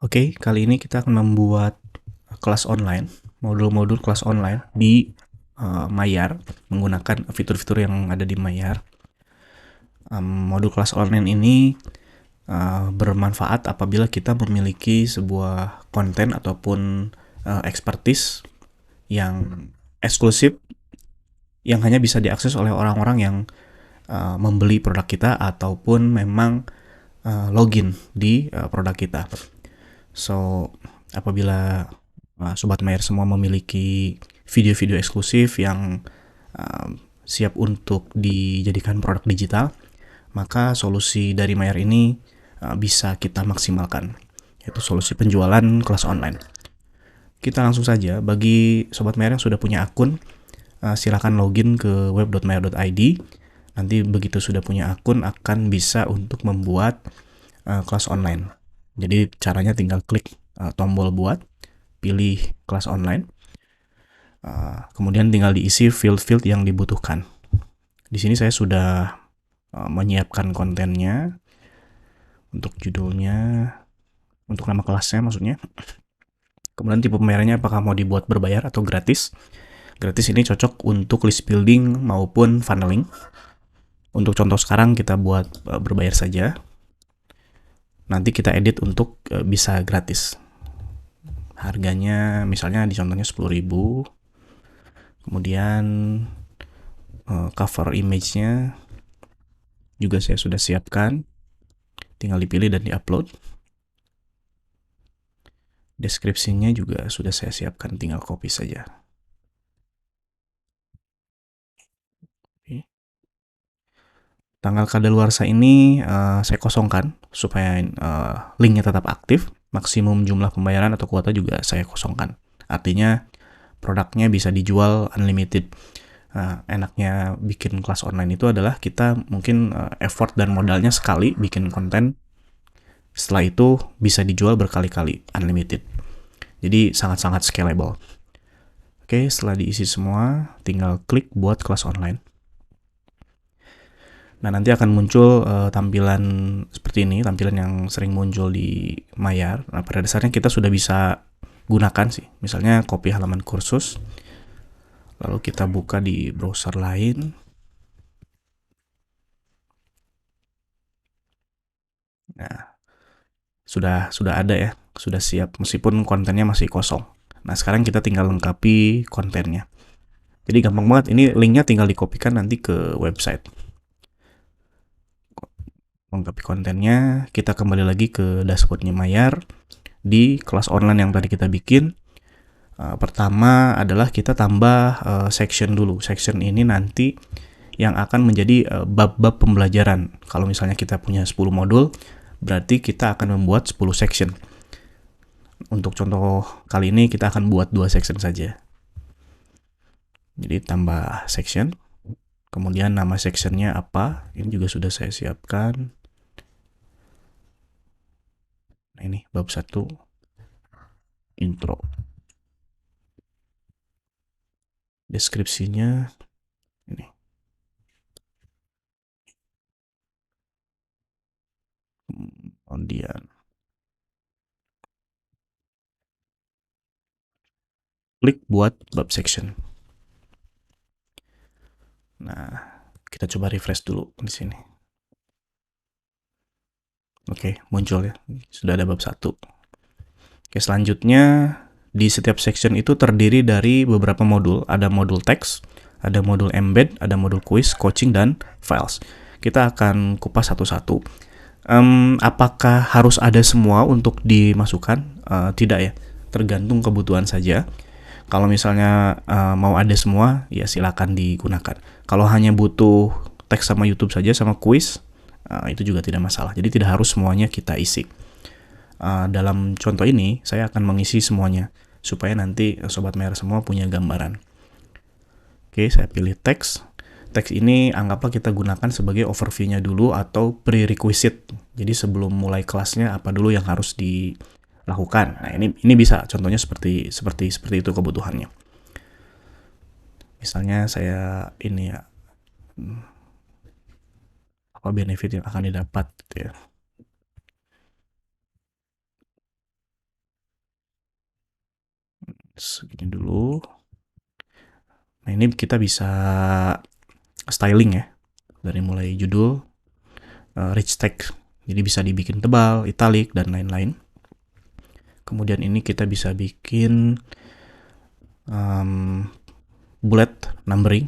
Oke, kali ini kita akan membuat kelas online, modul-modul kelas online di Mayar menggunakan fitur-fitur yang ada di Mayar. Modul kelas online ini bermanfaat apabila kita memiliki sebuah konten ataupun expertise yang eksklusif yang hanya bisa diakses oleh orang-orang yang membeli produk kita ataupun memang login di produk kita. So, apabila Sobat Mayer semua memiliki video-video eksklusif yang siap untuk dijadikan produk digital, maka solusi dari Mayer ini bisa kita maksimalkan, yaitu solusi penjualan kelas online. Kita langsung saja, bagi Sobat Mayer yang sudah punya akun, silakan login ke web.mayer.id. Nanti begitu sudah punya akun akan bisa untuk membuat kelas online. Jadi caranya tinggal klik tombol buat, pilih kelas online, kemudian tinggal diisi field-field yang dibutuhkan. Di sini saya sudah menyiapkan kontennya, untuk judulnya, untuk nama kelasnya maksudnya. Kemudian tipe pembayarannya apakah mau dibuat berbayar atau gratis. Gratis ini cocok untuk list building maupun funneling. Untuk contoh sekarang kita buat berbayar saja. Nanti kita edit untuk bisa gratis. Harganya misalnya di contohnya 10.000. Kemudian cover image-nya juga saya sudah siapkan. Tinggal dipilih dan diupload. Deskripsinya juga sudah saya siapkan, tinggal copy saja. Oke. Tanggal kadaluarsa ini saya kosongkan supaya linknya tetap aktif. Maksimum jumlah pembayaran atau kuota juga saya kosongkan. Artinya produknya bisa dijual unlimited. Enaknya bikin kelas online itu adalah kita mungkin effort dan modalnya sekali bikin konten. Setelah itu bisa dijual berkali-kali unlimited. Jadi sangat-sangat scalable. Oke, setelah diisi semua, tinggal klik buat kelas online. Nah, nanti akan muncul tampilan seperti ini, tampilan yang sering muncul di Mayar. Nah, pada dasarnya kita sudah bisa gunakan sih. Misalnya copy halaman kursus, lalu kita buka di browser lain. Nah, sudah ada ya, sudah siap meskipun kontennya masih kosong. Nah, sekarang kita tinggal lengkapi kontennya. Jadi gampang banget, ini linknya tinggal dikopikan nanti ke website. Lengkapi kontennya, kita kembali lagi ke dashboardnya Mayar. Di kelas online yang tadi kita bikin, pertama adalah kita tambah section dulu. Section ini nanti yang akan menjadi bab-bab pembelajaran. Kalau misalnya kita punya 10 modul, berarti kita akan membuat 10 section. Untuk contoh kali ini kita akan buat 2 section saja. Jadi tambah section. Kemudian nama sectionnya apa, ini juga sudah saya siapkan. Nah, ini bab 1 intro. Deskripsinya ini. Kemudian klik buat bab section. Nah, kita coba refresh dulu di sini. Oke, muncul ya. Sudah ada bab 1. Oke, selanjutnya di setiap section itu terdiri dari beberapa modul. Ada modul teks, ada modul embed, ada modul quiz, coaching, dan files. Kita akan kupas satu-satu. Apakah harus ada semua untuk dimasukkan? Tidak ya, tergantung kebutuhan saja. Kalau misalnya mau ada semua, ya silakan digunakan. Kalau hanya butuh teks sama YouTube saja sama quiz, itu juga tidak masalah. Jadi tidak harus semuanya kita isi. Dalam contoh ini, saya akan mengisi semuanya supaya nanti Sobat Mayer semua punya gambaran. Oke, saya pilih teks. Teks ini anggaplah kita gunakan sebagai overview-nya dulu atau prerequisite. Jadi sebelum mulai kelasnya apa dulu yang harus dilakukan. Nah, ini bisa contohnya seperti itu kebutuhannya. Misalnya saya ini ya, apa benefit yang akan didapat gitu ya. Segini dulu. Nah, ini kita bisa styling ya. Dari mulai judul, rich text. Jadi bisa dibikin tebal, italic, dan lain-lain. Kemudian ini kita bisa bikin bullet numbering.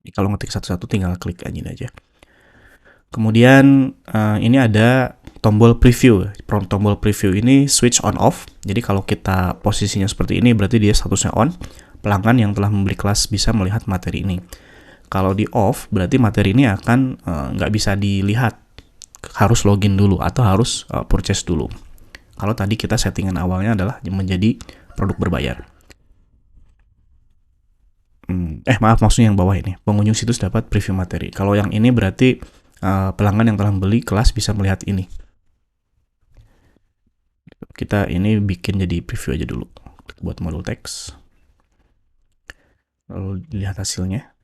Kalau ngetik satu-satu tinggal klik aja ini aja. Kemudian ini ada tombol preview. Tombol preview ini switch on off. Jadi kalau kita posisinya seperti ini berarti dia statusnya on. Pelanggan yang telah membeli kelas bisa melihat materi ini. Kalau di off berarti materi ini akan nggak bisa dilihat. Harus login dulu atau harus purchase dulu. Kalau tadi kita settingan awalnya adalah menjadi produk berbayar. Maaf, maksudnya yang bawah ini. Pengunjung situs dapat preview materi. Kalau yang ini berarti pelanggan yang telah membeli kelas bisa melihat ini. Kita ini bikin jadi preview aja dulu. Buat modul teks. Lalu lihat hasilnya.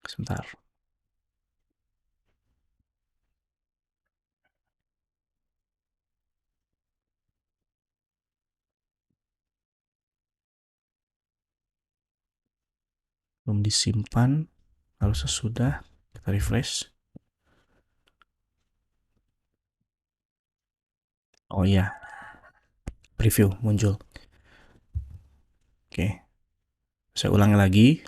Sebentar. Belum disimpan. Lalu sesudah kita refresh. Oh iya, preview muncul. Oke, saya ulangi lagi.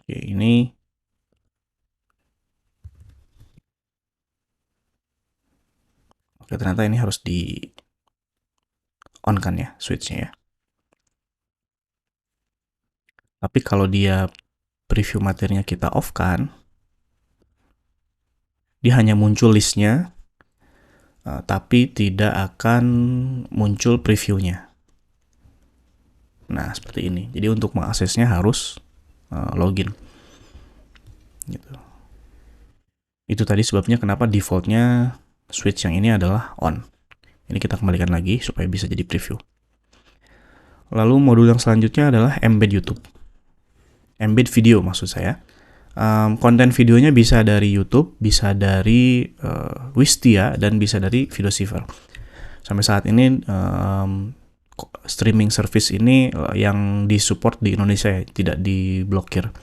Oke, ini oke, ternyata ini harus di on kan ya switchnya ya. Tapi kalau dia preview materinya kita off kan, dia hanya muncul listnya, tapi tidak akan muncul previewnya. Nah, seperti ini. Jadi untuk mengaksesnya harus login. Gitu. Itu tadi sebabnya kenapa defaultnya switch yang ini adalah on. Ini kita kembalikan lagi supaya bisa jadi preview. Lalu modul yang selanjutnya adalah embed YouTube. Embed video maksud saya. Konten videonya bisa dari YouTube, bisa dari Wistia, dan bisa dari Videosiver. Sampai saat ini streaming service ini yang disupport di Indonesia ya, tidak diblokir.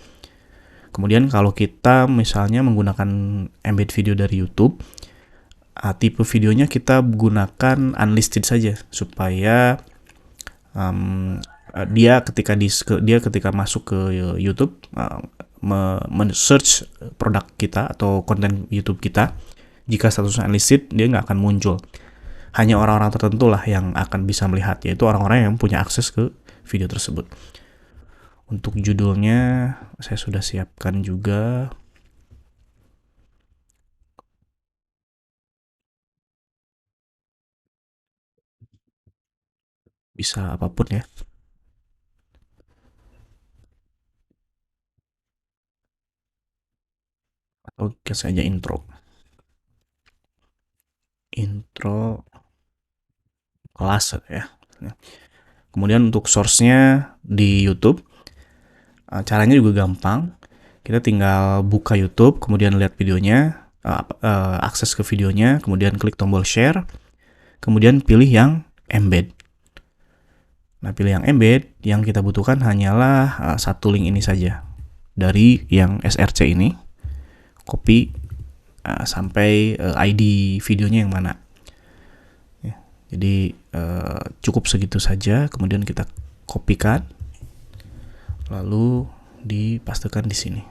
Kemudian kalau kita misalnya menggunakan embed video dari YouTube, tipe videonya kita gunakan unlisted saja supaya dia ketika masuk ke YouTube men-search produk kita atau konten YouTube kita, jika statusnya unlisted dia nggak akan muncul. Hanya orang-orang tertentu lah yang akan bisa melihat, yaitu orang-orang yang punya akses ke video tersebut. Untuk judulnya saya sudah siapkan juga. Bisa apapun ya. Atau kasih aja intro. Intro kelas ya. Kemudian untuk source-nya di YouTube, caranya juga gampang. Kita tinggal buka YouTube, kemudian lihat videonya, akses ke videonya, kemudian klik tombol share, kemudian pilih yang embed. Nah, pilih yang embed, yang kita butuhkan hanyalah satu link ini saja. Dari yang SRC ini, copy sampai ID videonya yang mana. Ya, jadi cukup segitu saja, kemudian kita kopikan, lalu dipastekan di sini.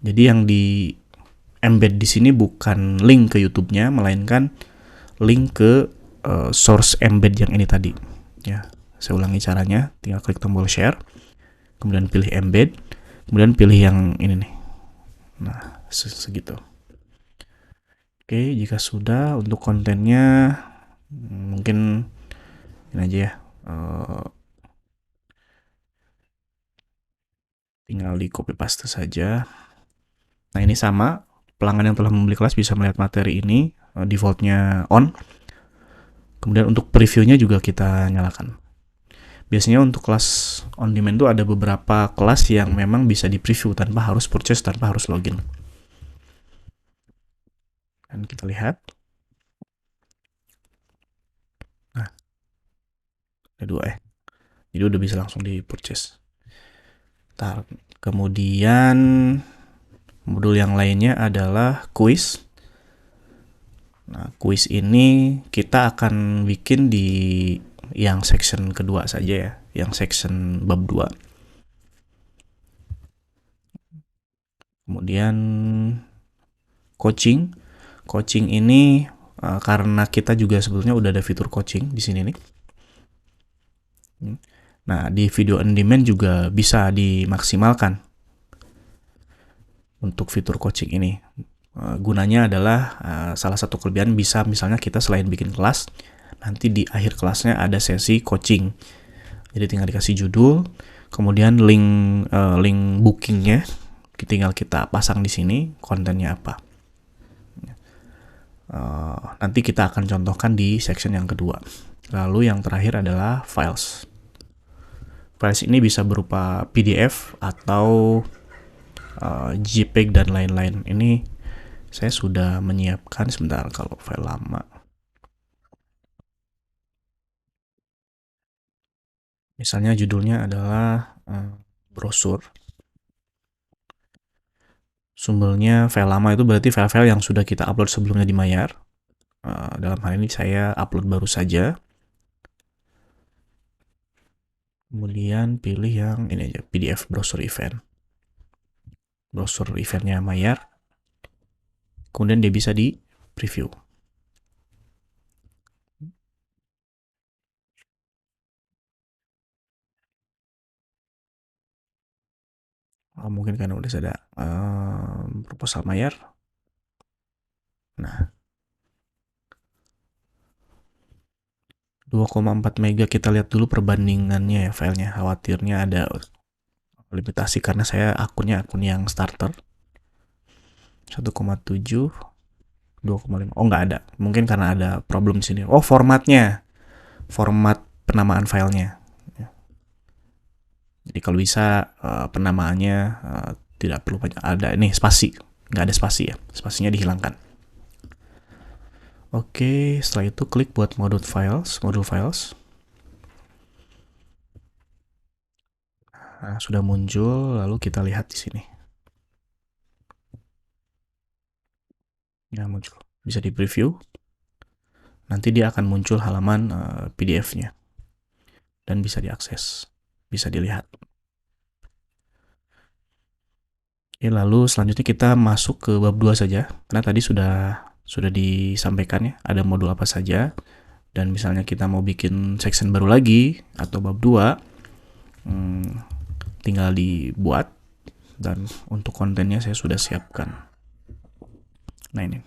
Jadi yang di embed di sini bukan link ke YouTube-nya, melainkan link ke source embed yang ini tadi. Ya, saya ulangi caranya, tinggal klik tombol share, kemudian pilih embed, kemudian pilih yang ini nih. Nah, segitu. Oke, jika sudah untuk kontennya mungkin ini aja ya. Tinggal di copy paste saja. Nah, ini sama, pelanggan yang telah membeli kelas bisa melihat materi ini, defaultnya on. Kemudian untuk previewnya juga kita nyalakan. Biasanya untuk kelas on demand itu ada beberapa kelas yang memang bisa di preview tanpa harus purchase, tanpa harus login. Dan kita lihat. Nah, ada dua ya. Jadi udah bisa langsung di purchase. Kemudian modul yang lainnya adalah quiz. Nah, quiz ini kita akan bikin di yang section kedua saja ya, yang section bab 2. Kemudian coaching. Coaching ini karena kita juga sebetulnya udah ada fitur coaching di sini nih. Nah, di video on demand juga bisa dimaksimalkan untuk fitur coaching ini. Gunanya adalah salah satu kelebihan bisa misalnya kita selain bikin kelas, nanti di akhir kelasnya ada sesi coaching. Jadi tinggal dikasih judul, kemudian link bookingnya, tinggal kita pasang di sini kontennya apa. Nanti kita akan contohkan di section yang kedua. Lalu yang terakhir adalah files. Files ini bisa berupa PDF atau JPEG dan lain-lain. Ini saya sudah menyiapkan sebentar kalau file lama. Misalnya judulnya adalah brosur. Sumbernya file lama itu berarti file-file yang sudah kita upload sebelumnya di Mayar. Dalam hal ini saya upload baru saja. Kemudian pilih yang ini aja, PDF browser event. Browser eventnya Mayar. Kemudian dia bisa di preview. Mungkin karena udah ada proposal Mayar. Nah, 2,4 mega kita lihat dulu perbandingannya ya filenya. Khawatirnya ada limitasi karena saya akunnya akun yang starter. 1,7, 2,5. Oh, nggak ada. Mungkin karena ada problem di sini. Oh, formatnya. Format penamaan filenya. Jadi kalau bisa penamaannya tidak perlu banyak ada ini spasi. Nggak ada spasi ya. Spasinya dihilangkan. Oke, setelah itu klik buat modul files. Nah, sudah muncul, lalu kita lihat di sini. Ya, muncul. Bisa di preview. Nanti dia akan muncul halaman PDF-nya. Dan bisa diakses. Bisa dilihat. Oke, lalu selanjutnya kita masuk ke bab 2 saja. Karena tadi sudah disampaikan ya, ada modul apa saja. Dan misalnya kita mau bikin section baru lagi, atau bab 2, tinggal dibuat. Dan untuk kontennya saya sudah siapkan. Nah, ini.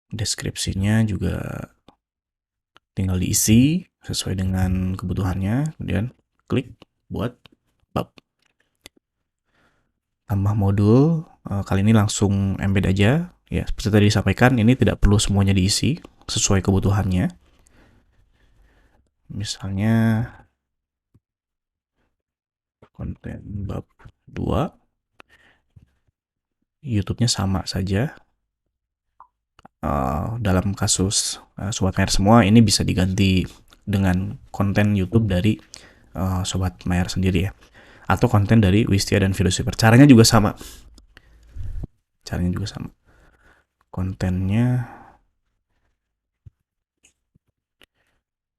Deskripsinya juga tinggal diisi sesuai dengan kebutuhannya. Kemudian klik buat bab. Tambah modul, kali ini langsung embed aja. Ya, seperti tadi disampaikan, ini tidak perlu semuanya diisi sesuai kebutuhannya. Misalnya konten bab 2, YouTube-nya sama saja. Dalam kasus Sobat Mayar semua, ini bisa diganti dengan konten YouTube dari Sobat Mayar sendiri ya. Atau konten dari Wistia dan Filosofer. Caranya juga sama. Kontennya.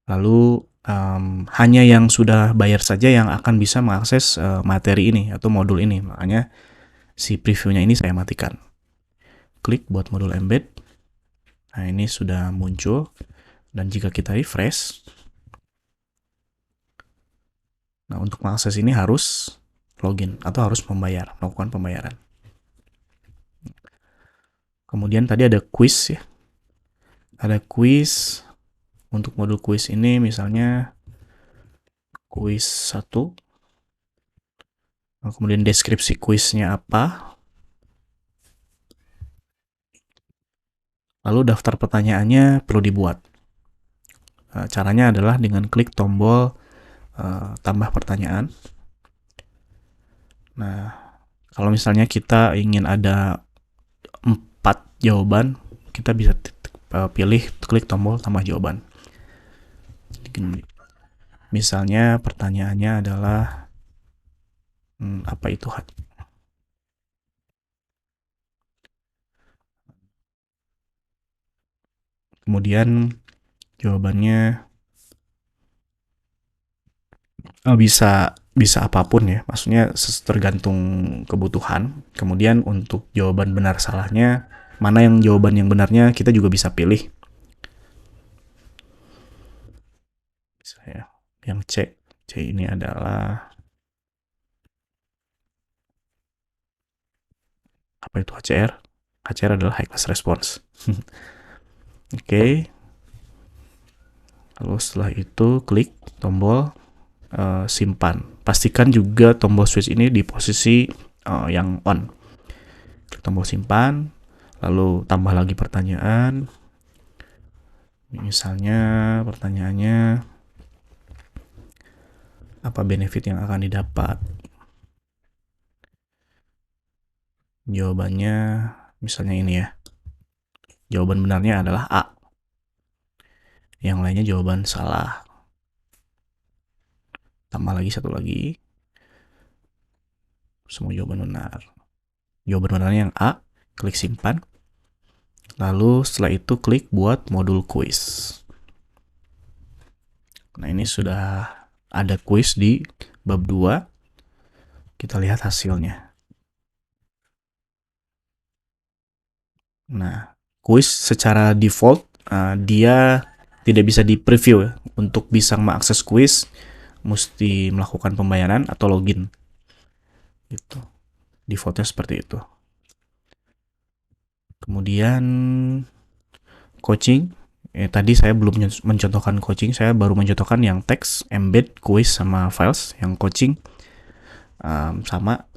Lalu hanya yang sudah bayar saja yang akan bisa mengakses materi ini atau modul ini. Makanya si previewnya ini saya matikan. Klik buat modul embed. Nah, ini sudah muncul. Dan jika kita refresh, nah untuk mengakses ini harus login atau harus melakukan pembayaran. Kemudian tadi ada quiz ya. Ada quiz. Untuk modul quiz ini misalnya kuis 1. Kemudian deskripsi kuisnya apa. Lalu daftar pertanyaannya perlu dibuat. Caranya adalah dengan klik tombol tambah pertanyaan. Nah, kalau misalnya kita ingin ada 4 jawaban, kita bisa pilih klik tombol tambah jawaban. Misalnya pertanyaannya adalah apa itu hati? Kemudian jawabannya bisa apapun ya, maksudnya tergantung kebutuhan. Kemudian untuk jawaban benar salahnya, mana yang jawaban yang benarnya kita juga bisa pilih. Misalnya yang C ini adalah apa itu HCR? HCR adalah high class response. Oke. Lalu setelah itu klik tombol simpan. Pastikan juga tombol switch ini di posisi yang on. Klik tombol simpan, lalu tambah lagi pertanyaan. Misalnya pertanyaannya apa benefit yang akan didapat? Jawabannya misalnya ini ya. Jawaban benarnya adalah A. Yang lainnya jawaban salah. Tambah lagi satu lagi. Semua jawaban benar. Jawaban benarnya yang A, klik simpan. Lalu setelah itu klik buat modul quiz. Nah, ini sudah ada quiz di bab 2. Kita lihat hasilnya. Nah, quiz secara default dia tidak bisa di preview ya. Untuk bisa mengakses quiz mesti melakukan pembayaran atau login. Gitu. Defaultnya seperti itu. Kemudian coaching. Tadi saya belum mencontohkan coaching, saya baru mencontohkan yang teks, embed, quiz, sama files. Yang coaching sama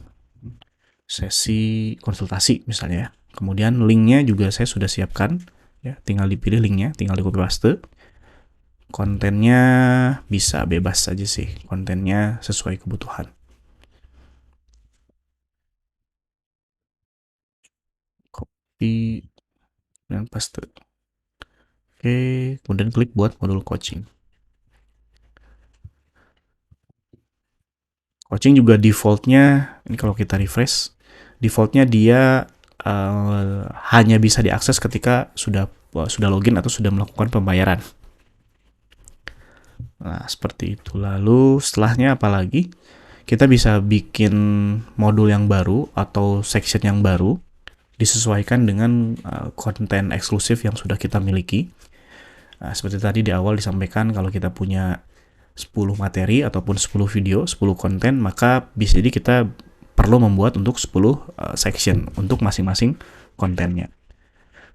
sesi konsultasi misalnya ya. Kemudian linknya juga saya sudah siapkan, ya, tinggal dipilih linknya, tinggal di copy paste. Kontennya bisa bebas saja sih, kontennya sesuai kebutuhan. Copy dan paste. Oke, kemudian klik buat modul coaching. Coaching juga defaultnya, ini kalau kita refresh, defaultnya dia hanya bisa diakses ketika sudah login atau sudah melakukan pembayaran. Nah, seperti itu. Lalu setelahnya apalagi? Kita bisa bikin modul yang baru atau section yang baru disesuaikan dengan konten eksklusif yang sudah kita miliki. Nah, seperti tadi di awal disampaikan, kalau kita punya 10 materi ataupun 10 video, 10 konten, maka bisa jadi kita perlu membuat untuk 10 section untuk masing-masing kontennya.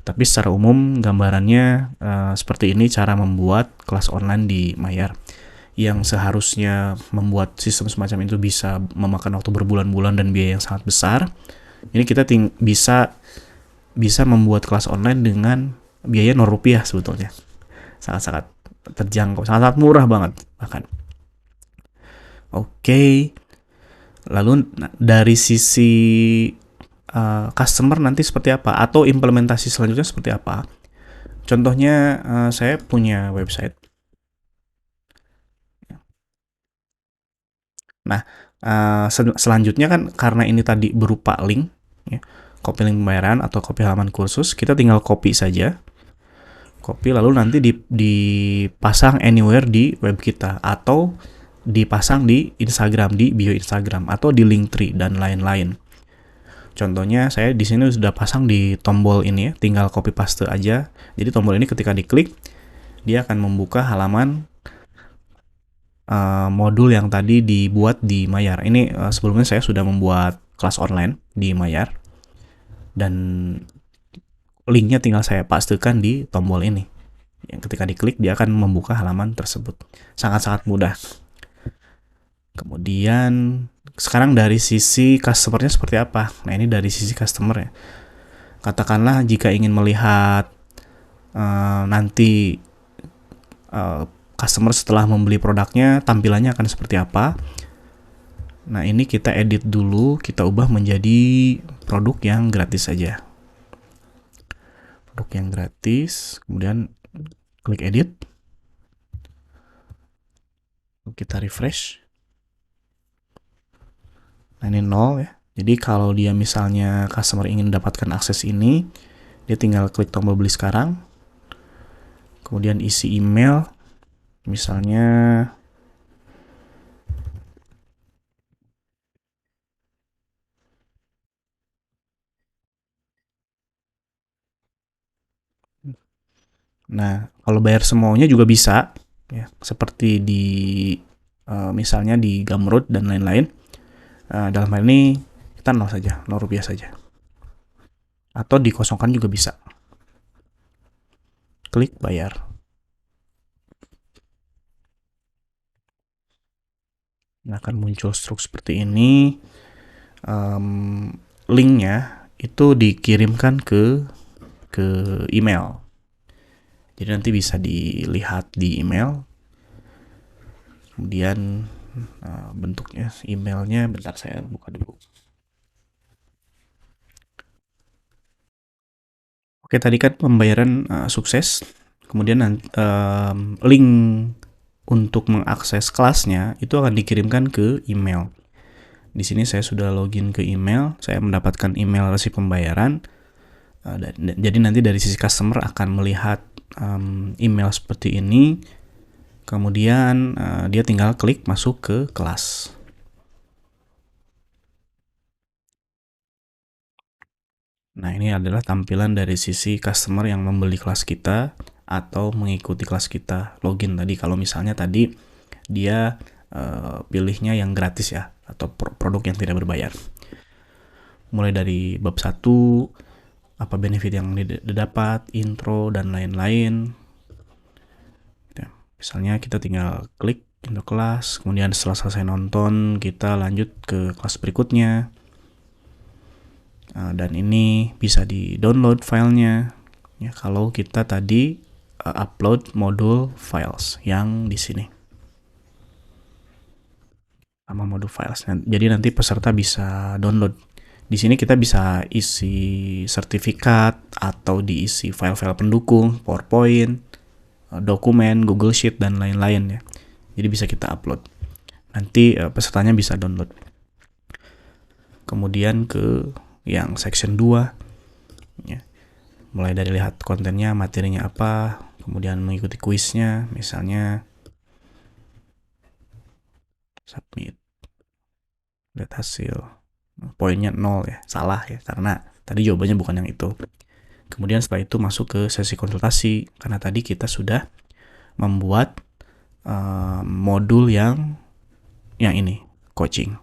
Tapi secara umum gambarannya seperti ini cara membuat kelas online di Mayar. Yang seharusnya membuat sistem semacam itu bisa memakan waktu berbulan-bulan dan biaya yang sangat besar. Ini kita bisa membuat kelas online dengan biaya Rp0 sebetulnya. Sangat-sangat terjangkau, sangat murah banget bahkan. Oke. Lalu dari sisi customer nanti seperti apa atau implementasi selanjutnya seperti apa? Contohnya saya punya website. Nah, selanjutnya kan karena ini tadi berupa link, ya, copy link pembayaran atau copy halaman kursus, kita tinggal copy saja. Copy lalu nanti dipasang anywhere di web kita atau dipasang di Instagram, di bio Instagram atau di Linktree dan lain-lain. Contohnya saya di sini sudah pasang di tombol ini ya, tinggal copy paste aja. Jadi tombol ini ketika diklik dia akan membuka halaman modul yang tadi dibuat di Mayar. Ini sebelumnya saya sudah membuat kelas online di Mayar dan linknya tinggal saya pastekan di tombol ini. Yang ketika diklik dia akan membuka halaman tersebut. Sangat-sangat mudah. Kemudian sekarang dari sisi customer-nya seperti apa? Nah, ini dari sisi customer ya. Katakanlah jika ingin melihat nanti customer setelah membeli produknya tampilannya akan seperti apa. Nah, ini kita edit dulu, kita ubah menjadi produk yang gratis saja. Produk yang gratis, kemudian klik edit. Kita refresh. Nah, ini 0 ya. Jadi kalau dia misalnya customer ingin mendapatkan akses ini, dia tinggal klik tombol beli sekarang. Kemudian isi email. Misalnya nah, kalau bayar semuanya juga bisa ya, seperti di misalnya di Gumroad dan lain-lain. Dalam hal ini kita 0 saja, 0 rupiah saja. Atau dikosongkan juga bisa. Klik bayar. Nah, akan muncul struk seperti ini. Linknya itu dikirimkan ke email. Jadi nanti bisa dilihat di email. Kemudian bentuknya emailnya, bentar saya buka dulu. Oke, tadi kan pembayaran sukses. Kemudian link untuk mengakses kelasnya itu akan dikirimkan ke email. Di sini saya sudah login ke email, saya mendapatkan email resip pembayaran. Jadi nanti dari sisi customer akan melihat email seperti ini. Kemudian dia tinggal klik masuk ke kelas. Nah, ini adalah tampilan dari sisi customer yang membeli kelas kita atau mengikuti kelas kita. Login tadi, kalau misalnya tadi dia pilihnya yang gratis ya, atau produk yang tidak berbayar. Mulai dari bab 1, apa benefit yang didapat, intro, dan lain-lain. Misalnya kita tinggal klik untuk kelas, kemudian setelah selesai nonton, kita lanjut ke kelas berikutnya. Dan ini bisa di-download filenya ya, kalau kita tadi upload modul files yang di sini. Sama modul files. Jadi nanti peserta bisa download. Di sini kita bisa isi sertifikat atau diisi file-file pendukung, PowerPoint, dokumen, Google Sheet, dan lain-lain ya. Jadi bisa kita upload. Nanti pesertanya bisa download. Kemudian ke yang section 2 ya. Mulai dari lihat kontennya, materinya apa, kemudian mengikuti kuisnya, misalnya submit, lihat hasil, poinnya 0 ya, salah ya, karena tadi jawabannya bukan yang itu. Kemudian setelah itu masuk ke sesi konsultasi, karena tadi kita sudah membuat modul yang ini, coaching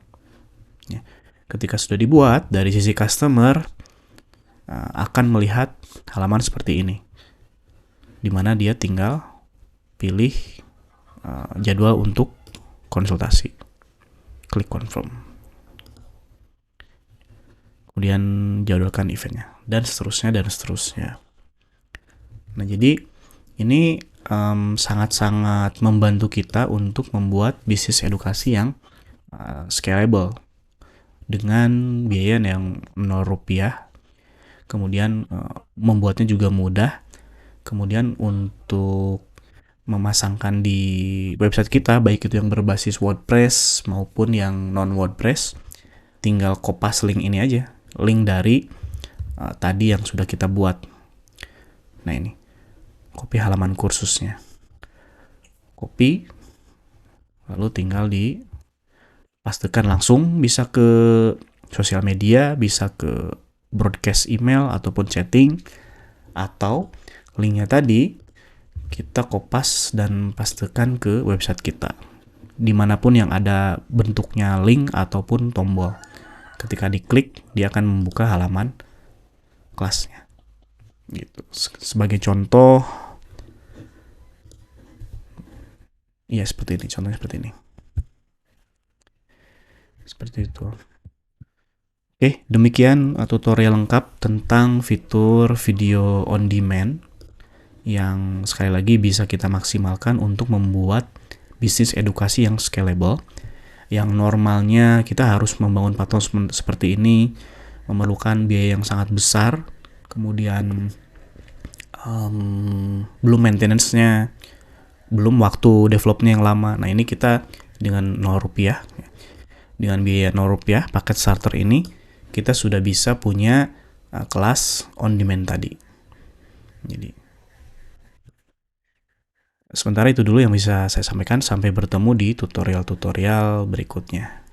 ya. Ketika sudah dibuat, dari sisi customer akan melihat halaman seperti ini, di mana dia tinggal pilih jadwal untuk konsultasi, klik confirm, kemudian jadwalkan eventnya, dan seterusnya dan seterusnya. Nah, jadi ini sangat-sangat membantu kita untuk membuat bisnis edukasi yang scalable dengan biaya yang 0 rupiah. Kemudian membuatnya juga mudah. Kemudian untuk memasangkan di website kita, baik itu yang berbasis WordPress maupun yang non WordPress, tinggal kopas link ini aja, link dari tadi yang sudah kita buat. Nah, ini copy halaman kursusnya, copy, lalu tinggal dipastikan, langsung bisa ke sosial media, bisa ke broadcast email ataupun chatting, atau linknya tadi kita kopas dan pastikan ke website kita, dimanapun yang ada bentuknya link ataupun tombol. Ketika diklik, dia akan membuka halaman kelasnya gitu. Sebagai contoh ya, seperti ini, contohnya seperti ini. Seperti itu. Oke, demikian tutorial lengkap tentang fitur video on demand yang sekali lagi bisa kita maksimalkan untuk membuat bisnis edukasi yang scalable. Yang normalnya kita harus membangun platform seperti ini memerlukan biaya yang sangat besar, kemudian belum maintenance-nya, belum waktu developnya yang lama. Nah, ini kita dengan Rp0, dengan biaya Rp0 paket starter ini, kita sudah bisa punya kelas on demand tadi. Jadi sementara itu dulu yang bisa saya sampaikan. Sampai bertemu di tutorial-tutorial berikutnya.